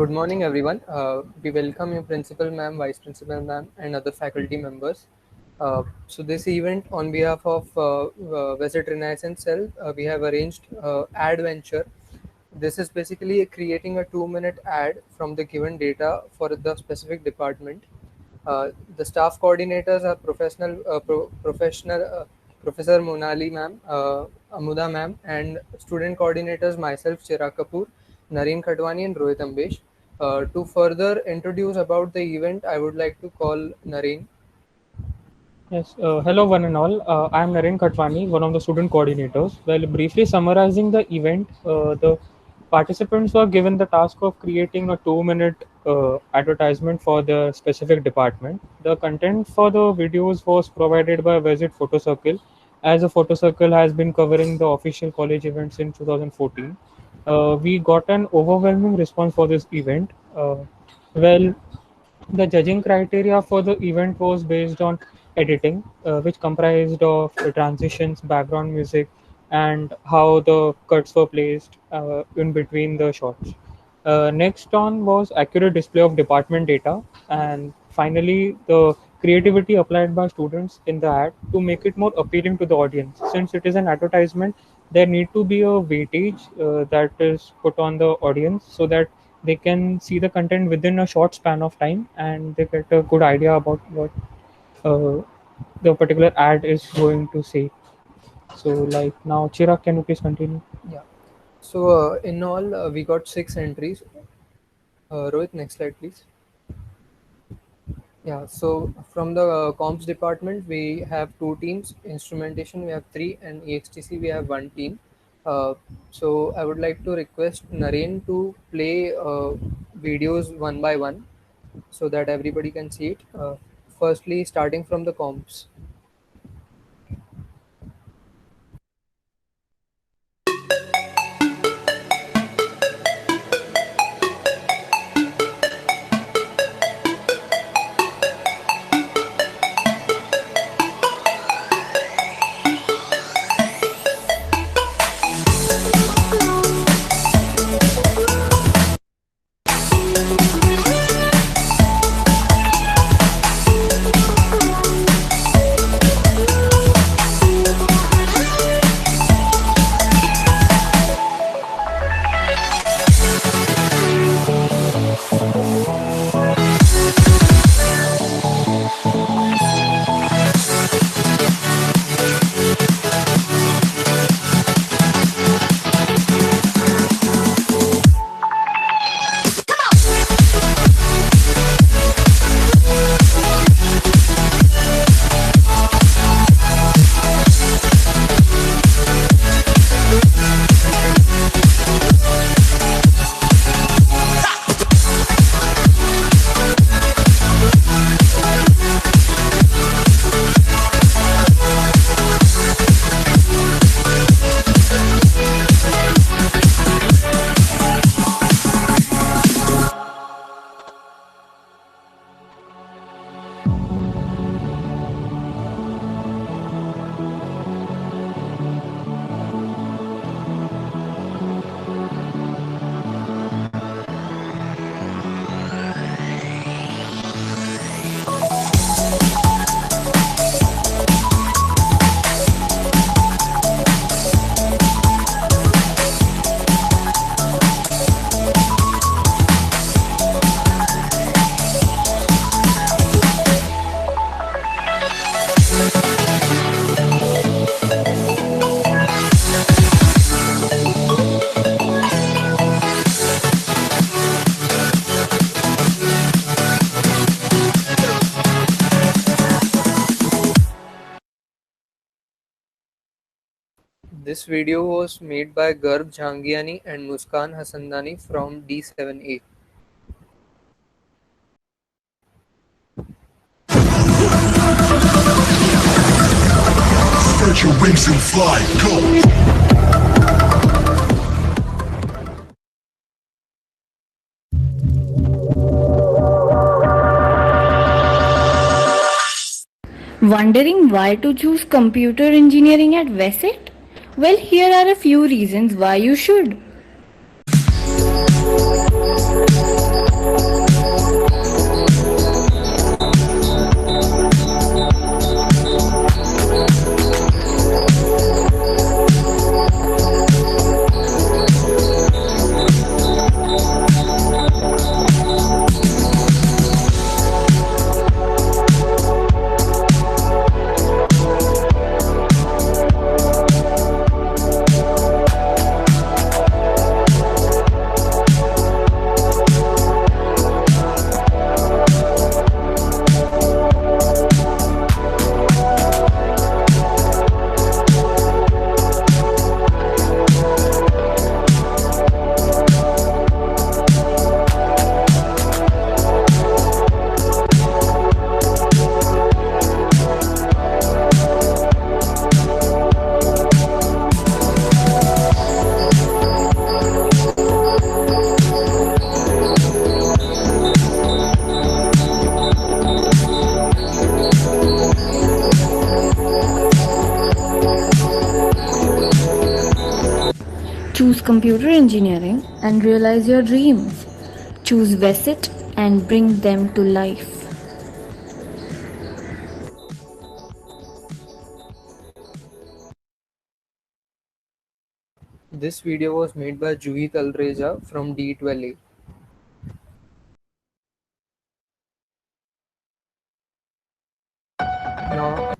Good morning, everyone. We welcome you, Principal Ma'am, Vice Principal Ma'am, and other faculty members. So this event, on behalf of Visit Renaissance Cell, we have arranged Adventure. This is basically creating a 2-minute ad from the given data for the specific department. The staff coordinators are professional Professor Monali ma'am, Amuda ma'am, and student coordinators myself, Chirag Kapoor, Nareen Khatwani, and Rohit Ambesh. To further introduce about the event, I would like to call Nareen. Yes, hello one and all. I am Nareen Khatwani, one of the student coordinators. Well, briefly summarizing the event, the participants were given the task of creating a 2-minute advertisement for the specific department. The content for the videos was provided by Visit Photo Circle, as a Photo Circle has been covering the official college events in 2014. We got an overwhelming response for this event. Well, the judging criteria for the event was based on editing, which comprised of the transitions, background music, and how the cuts were placed in between the shots. Next on was accurate display of department data, and finally the creativity applied by students in the ad to make it more appealing to the audience. Since it is an advertisement, there need to be a weightage that is put on the audience so that they can see the content within a short span of time and they get a good idea about what uh, the particular ad is going to say. So, like now, Chirag, can you please continue? Yeah. So in all, we got 6 entries. Rohit, next slide, please. Yeah, so from the comps department, we have 2 teams. Instrumentation, we have 3, and EXTC, we have 1 team. So I would like to request Naren to play videos one by one so that everybody can see it. Firstly, starting from the comps. This video was made by Garb Jhangiani and Muskan Hasandani from D7A. Spread your wings and fly, go! Wondering why to choose computer engineering at Vesit? Well, here are a few reasons why you should. computer engineering and realize your dreams. Choose VESIT and bring them to life. This video was made by Juhi Talreja from D12A. Now,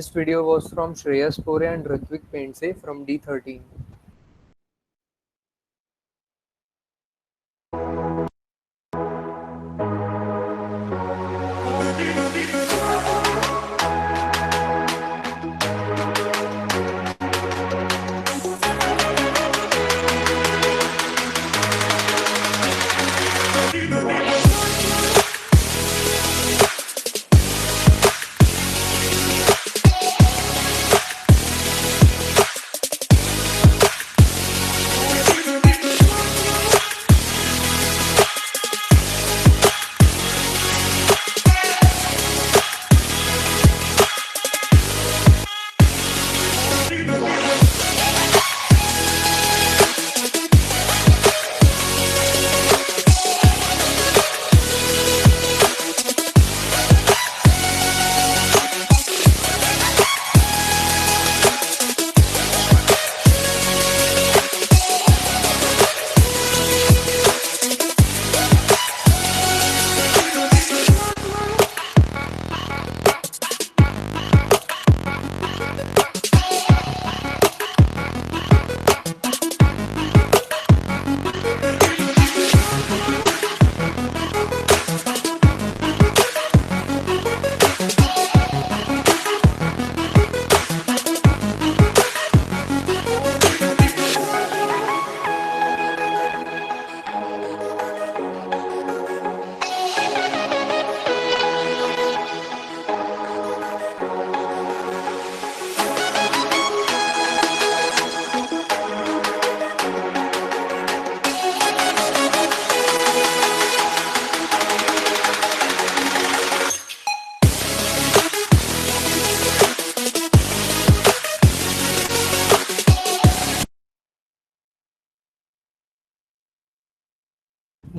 this video was from Shreyas Pore and Ritvik Pendse from D13.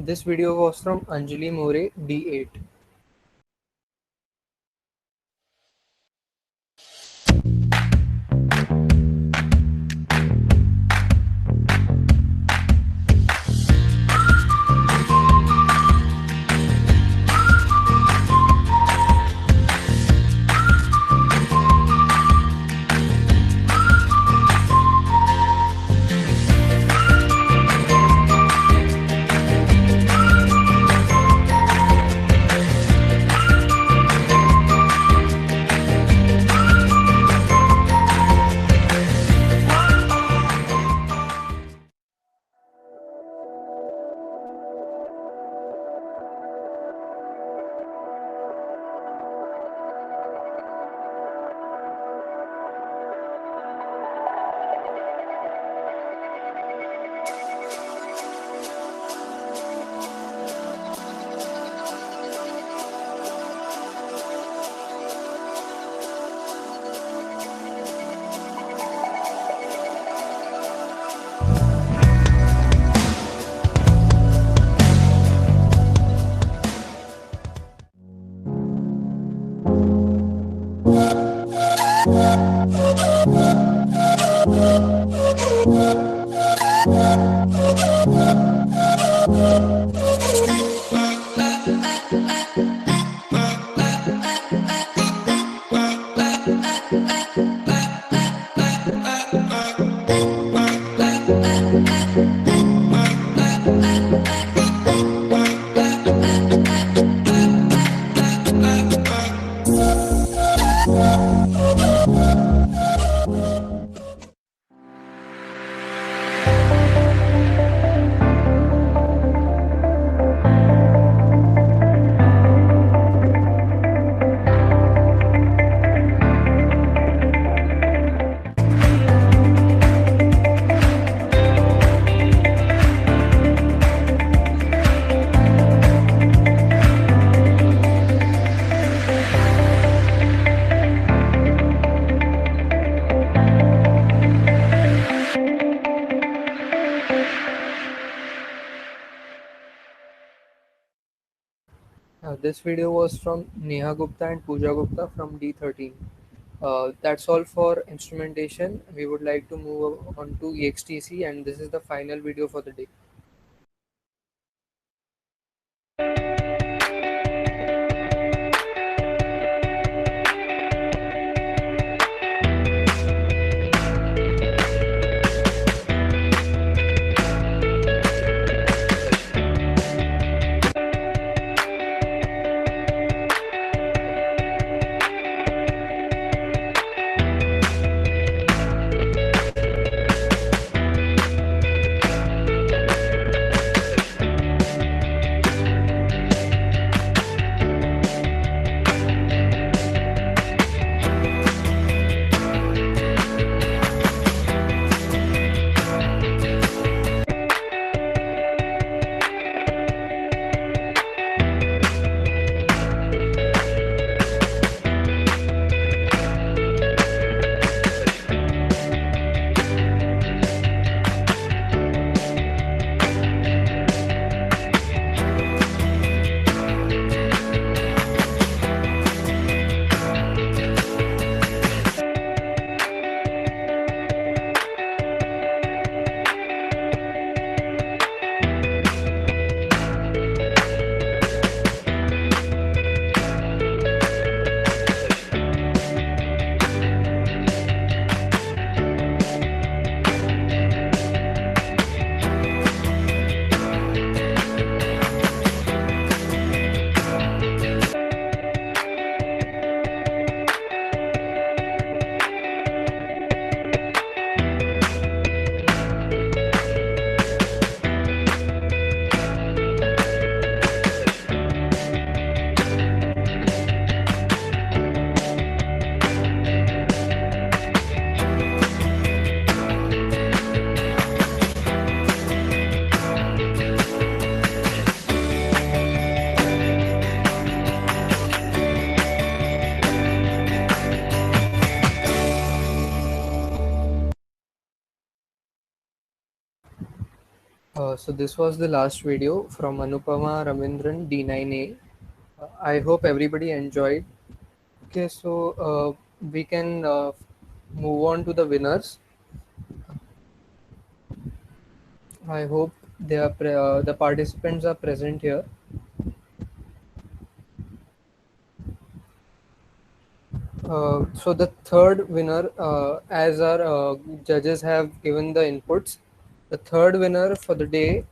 This video was from Anjali More, D8. This video was from Neha Gupta and Pooja Gupta from D13. That's all for instrumentation. We would like to move on to EXTC, and this is the final video for the day. So this was the last video from Anupama Ramendran D9A. I hope everybody enjoyed. Okay, so we can move on to the winners. I hope they are the participants are present here. So the third winner, as our judges have given the inputs, the third winner for the day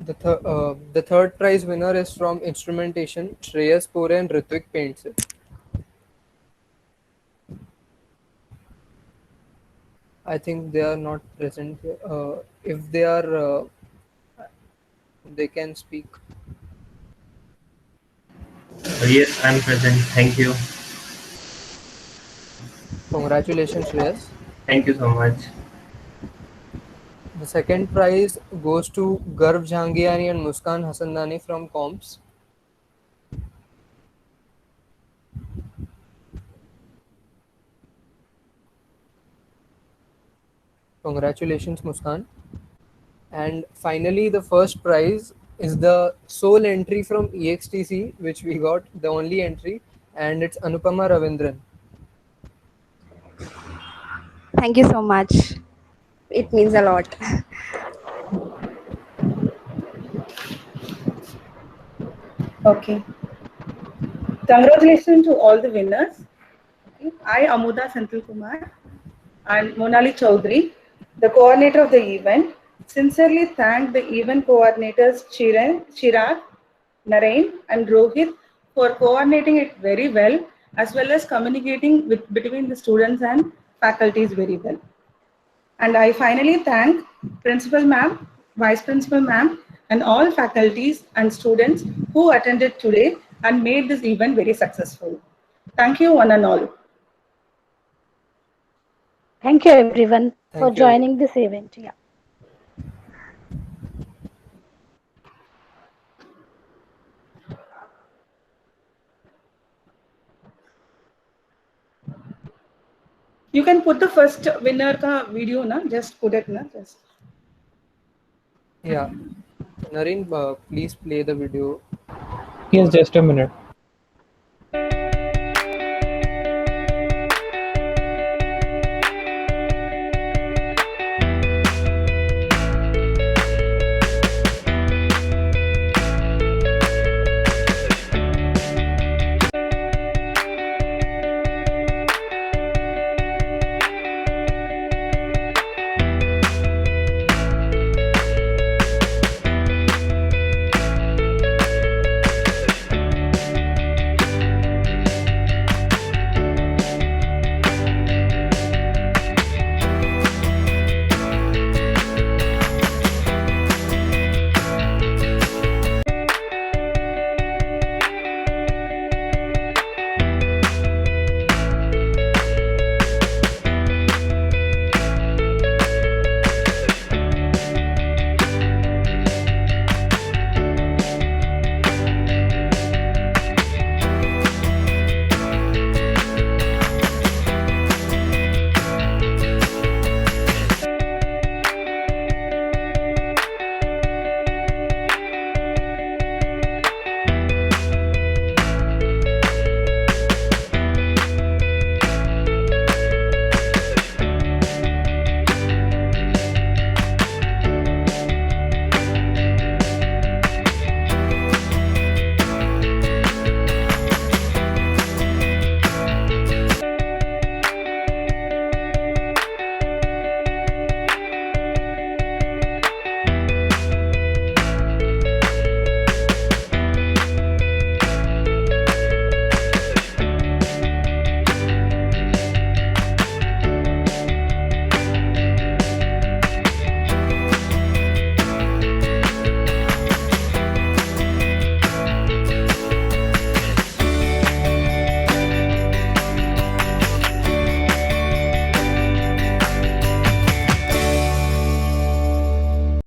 the third prize winner is from instrumentation, Shreyas Pore and Ritvik Paints. I think they are not present here. If they are, they can speak. Yes, I'm present. Thank you. Congratulations, Shreyas. Thank you so much. The second prize goes to Garv Jhangiani and Muskan Hasandani from Comps. Congratulations, Muskan. And finally, the first prize is the sole entry from EXTC, which we got, the only entry, and it's Anupama Ravindran. Thank you so much. It means a lot. Okay. Congratulations to all the winners. Okay. I, Amuda Senthil Kumar, and Monali Chaudhary, the coordinator of the event, sincerely thank the event coordinators Chirag, Narain, and Rohit for coordinating it very well, as well as communicating between the students and faculties very well. And I finally thank Principal Ma'am, Vice Principal Ma'am, and all faculties and students who attended today and made this event very successful. Thank you one and all. Thank you everyone for Thank you. joining this event. Yeah. You can put the first winner ka video na, just put it na, just. Yeah. Naren, please play the video. Yes, just a minute.